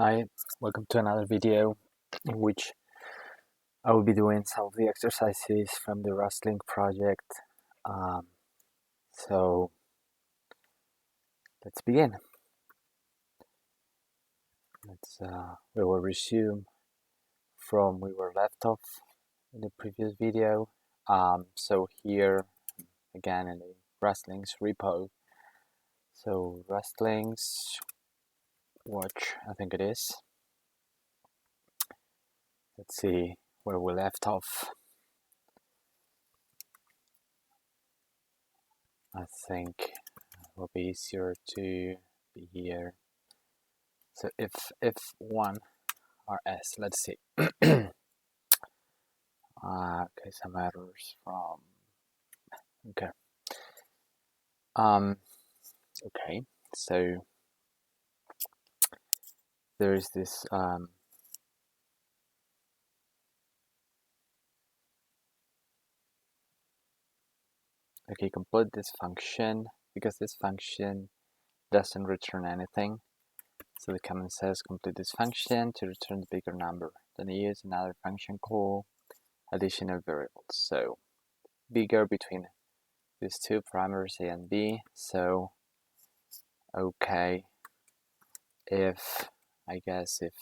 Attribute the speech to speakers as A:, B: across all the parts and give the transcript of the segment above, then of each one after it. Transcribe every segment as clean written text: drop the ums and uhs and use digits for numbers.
A: Hi, welcome to another video in which I will be doing some of the exercises from the Rustlings project. So let's begin. We will resume from we were left off in the previous video. So here again in the Rustlings repo. So Rustlings watch, I think it is. Let's see where we left off. I think it will be easier to be here. So if one RS, let's see. Okay, some errors from okay. Okay, so there is this okay, complete this function because this function doesn't return anything. So the command says complete this function to return the bigger number. Then you use another function called addition of variables. So bigger between these two parameters a and b. So okay, if I guess if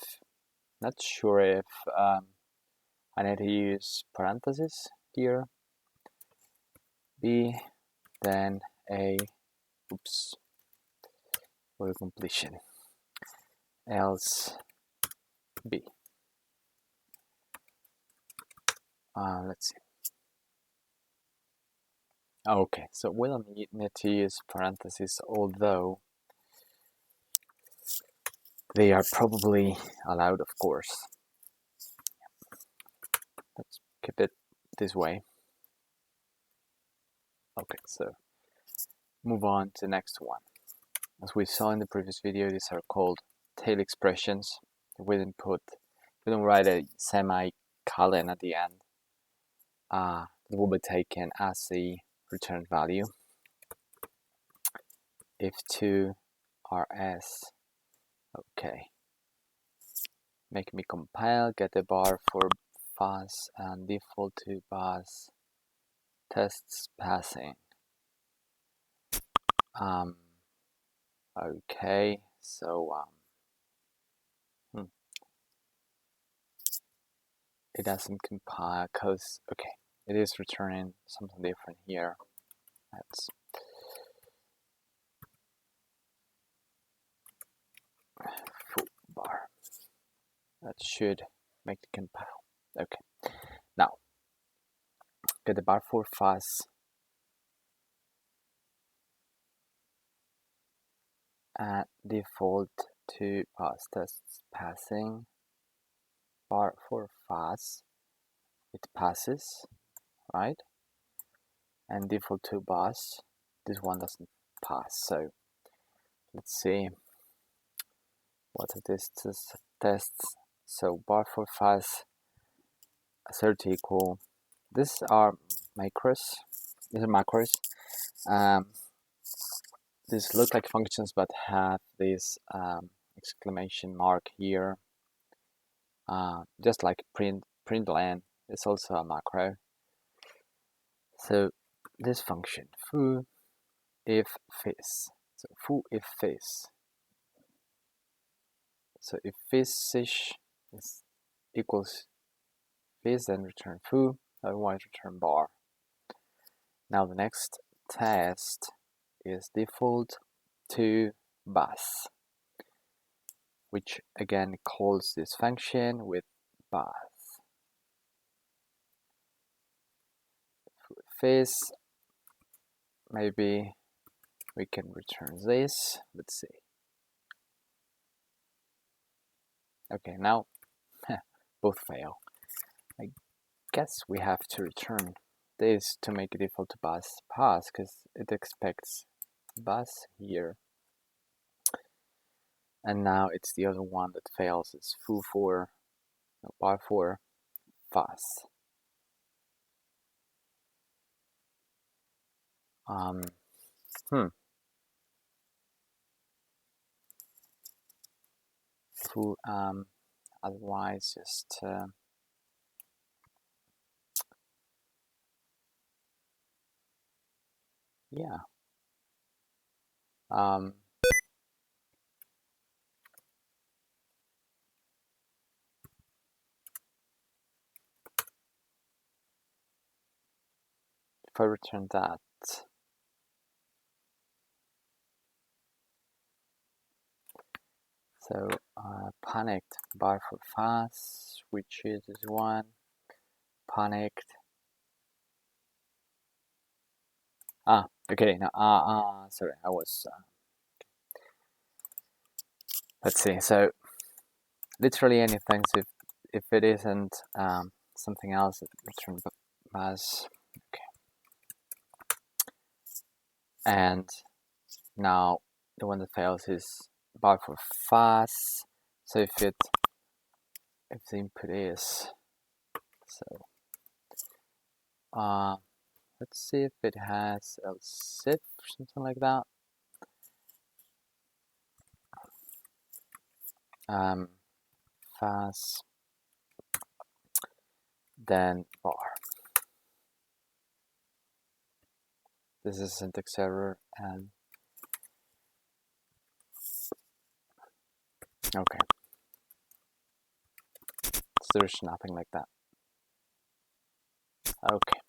A: not sure if I need to use parentheses here, b, then a, oops, for completion, else b. Let's see. Okay, so we don't need to use parentheses, although they are probably allowed, of course. Let's keep it this way. Okay, so move on to the next one. As we saw in the previous video, these are called tail expressions. We don't write a semicolon at the end. It will be taken as the return value. If 2 rs, okay. Make me compile, get the bar for pass and default to pass tests passing. Okay, so it doesn't compile because okay, it is returning something different here. That's full bar. That should make the compile. Okay, now get the bar for fast and default to pass tests passing. Bar for fast, it passes, right? And default to pass, this one doesn't pass. So let's see what are these tests. So bar for fast assert equal. These are macros. These are macros. These look like functions but have this exclamation mark here. Just like println is also a macro. So this function foo if this. So foo if this. So if this is equals this, then return foo, otherwise return bar. Now the next test is default to bus, which again calls this function with bus. This, maybe we can return this. Let's see. Okay, now both fail. I guess we have to return this to make it default to bus pass because it expects bus here. And now it's the other one that fails. It's foo for bar for fast. Foo careful. Otherwise, just yeah. If I return that, so panicked bar for fast, which is one. Panicked. Okay. Now, sorry, I was. Let's see. So literally anything. So if it isn't something else, it return as okay. And now the one that fails is bar for fast. So if the input is so let's see if it has else if something like that. Fast, then bar. This is a syntax error, and okay, so there's nothing like that. Okay,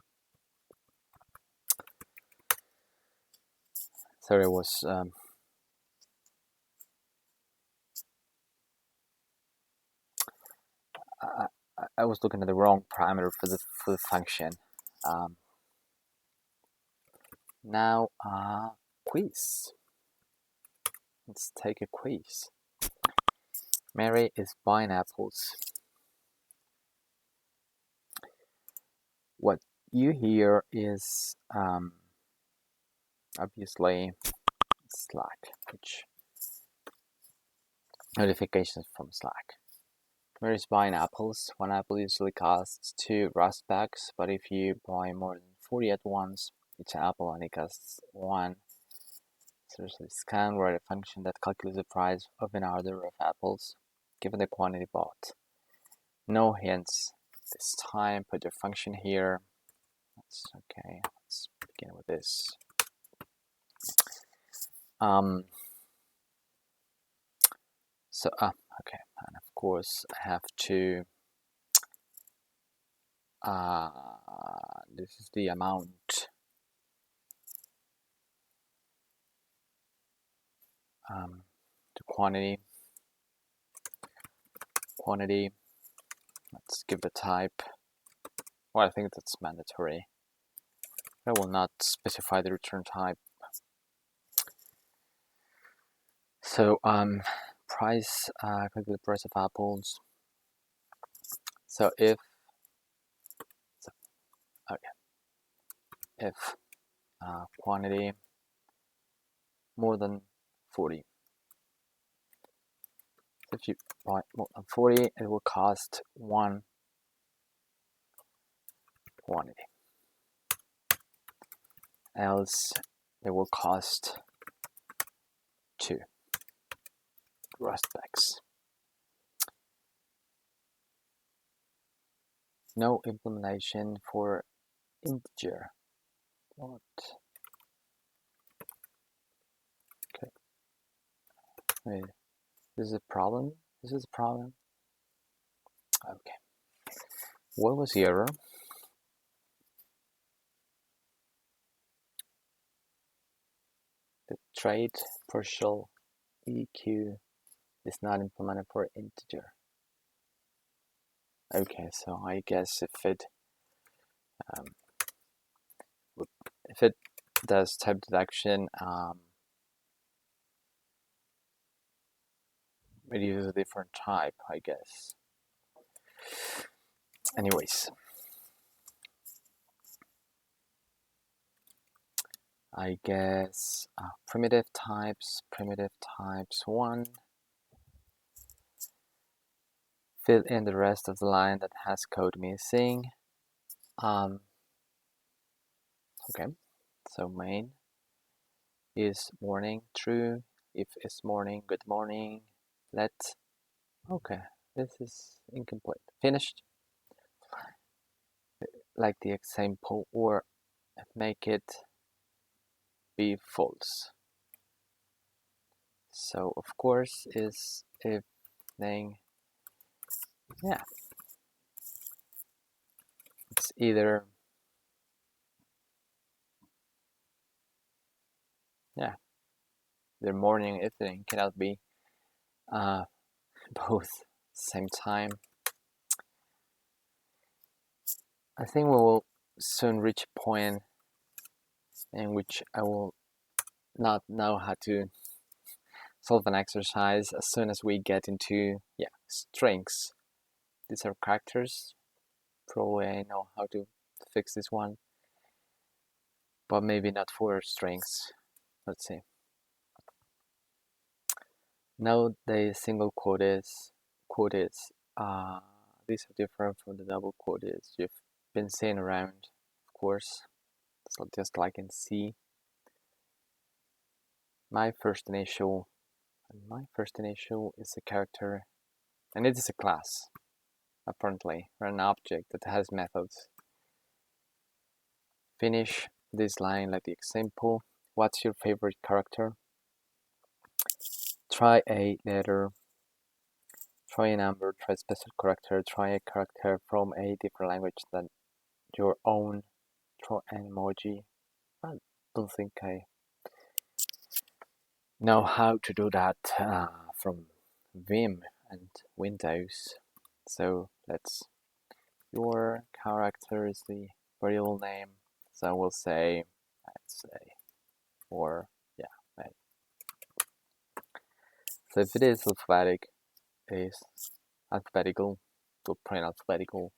A: sorry, it was I was looking at the wrong parameter for the function. Now quiz. Let's take a quiz. Mary is buying apples. What you hear is obviously Slack, which notifications from Slack. Mary's buying apples. One apple usually costs 2 Rustbacks, but if you buy more than 40 at once, each apple only costs 1. Seriously, scan write a function that calculates the price of an order of apples, given the quantity bought. No hints this time. Put your function here. That's okay. Let's begin with this. So okay, and of course I have to. This is the amount. The quantity. Let's give the type. Well, I think that's mandatory. I will not specify the return type. So price, calculate the price of apples. So if quantity more than 40. If you buy more than 40, it will cost 1 quantity. Else, it will cost 2 Rustbacks. No implementation for integer. What? Okay. Wait. This is a problem? This is a problem? Okay. What was the error? The trait partial EQ is not implemented for integer. Okay, so I guess if it does type deduction, it uses a different type, I guess. Anyways, I guess primitive types 1. Fill in the rest of the line that has code missing. Okay, so main is morning true. If it's morning, good morning. Let Okay, this is incomplete. Finished, like the example, or make it be false. So of course is if thing, yeah, it's either, yeah, the morning evening cannot be both same time. I think we will soon reach a point in which I will not know how to solve an exercise as soon as we get into, yeah, strings. These are characters. Probably I know how to fix this one, but maybe not for strings. Let's see. Now the single quotes these are different from the double quotes you've been seeing around, of course. So just like in C, my first initial is a character, and it is a class, apparently, or an object that has methods. Finish this line like the example. What's your favorite character? Try a letter, try a number, try a special character, try a character from a different language than your own, try an emoji. I don't think I know how to do that from Vim and Windows. So your character is the variable name. So we'll say, let's say, or yeah, right. So if it is alphabetical, we'll print alphabetical.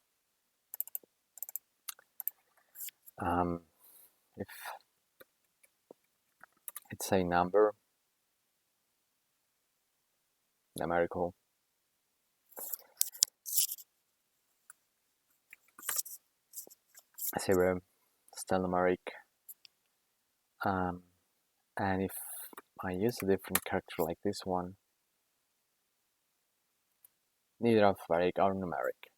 A: If it's a number, numerical. Zero, still numeric. And if I use a different character like this one, neither alphabetic or numeric.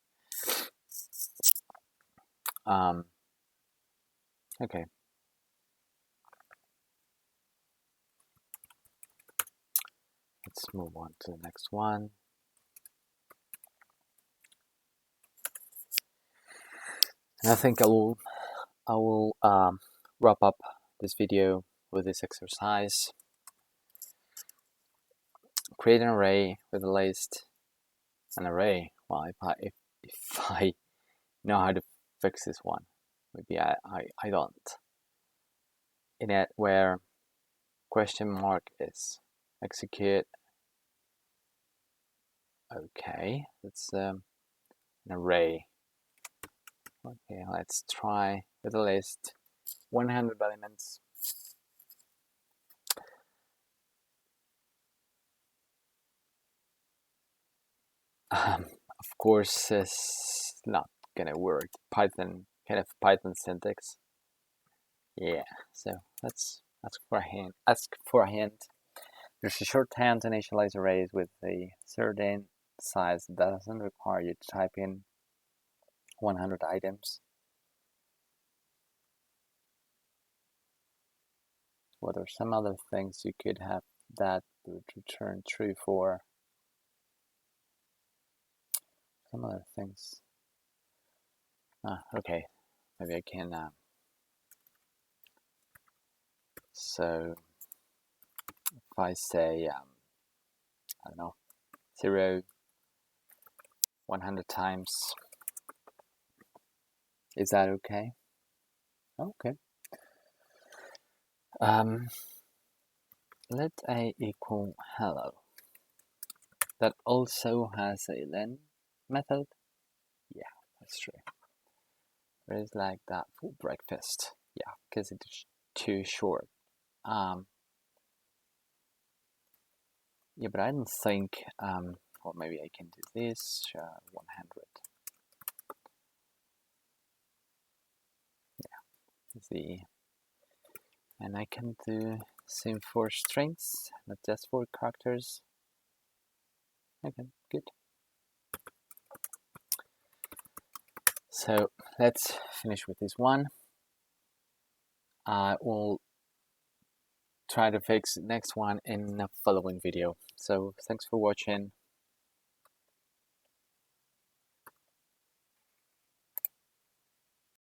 A: Okay. Let's move on to the next one. And I think I will wrap up this video with this exercise. Create an array with a list. An array. Well, if I know how to fix this one, maybe I don't. In it where question mark is execute. Okay, it's an array. Okay, let's try with a list 100 elements. Of course, it's not gonna work. Python, kind of Python syntax. Yeah, so let's ask for a hint. There's a shorthand to initialize arrays with a certain size that doesn't require you to type in 100 items. What are some other things you could have that would return true for? Some other things. Okay, maybe I can. So if I say, I don't know, 0, 100 times, is that okay? Okay. Let a equal hello. That also has a len method. Yeah, that's true. It is like that for breakfast. Yeah, because it's too short. Yeah, but I don't think. Or maybe I can do this. 100. Yeah, and I can do same for strings, not just for characters. Okay, good. So let's finish with this one. I will try to fix the next one in a following video. So thanks for watching.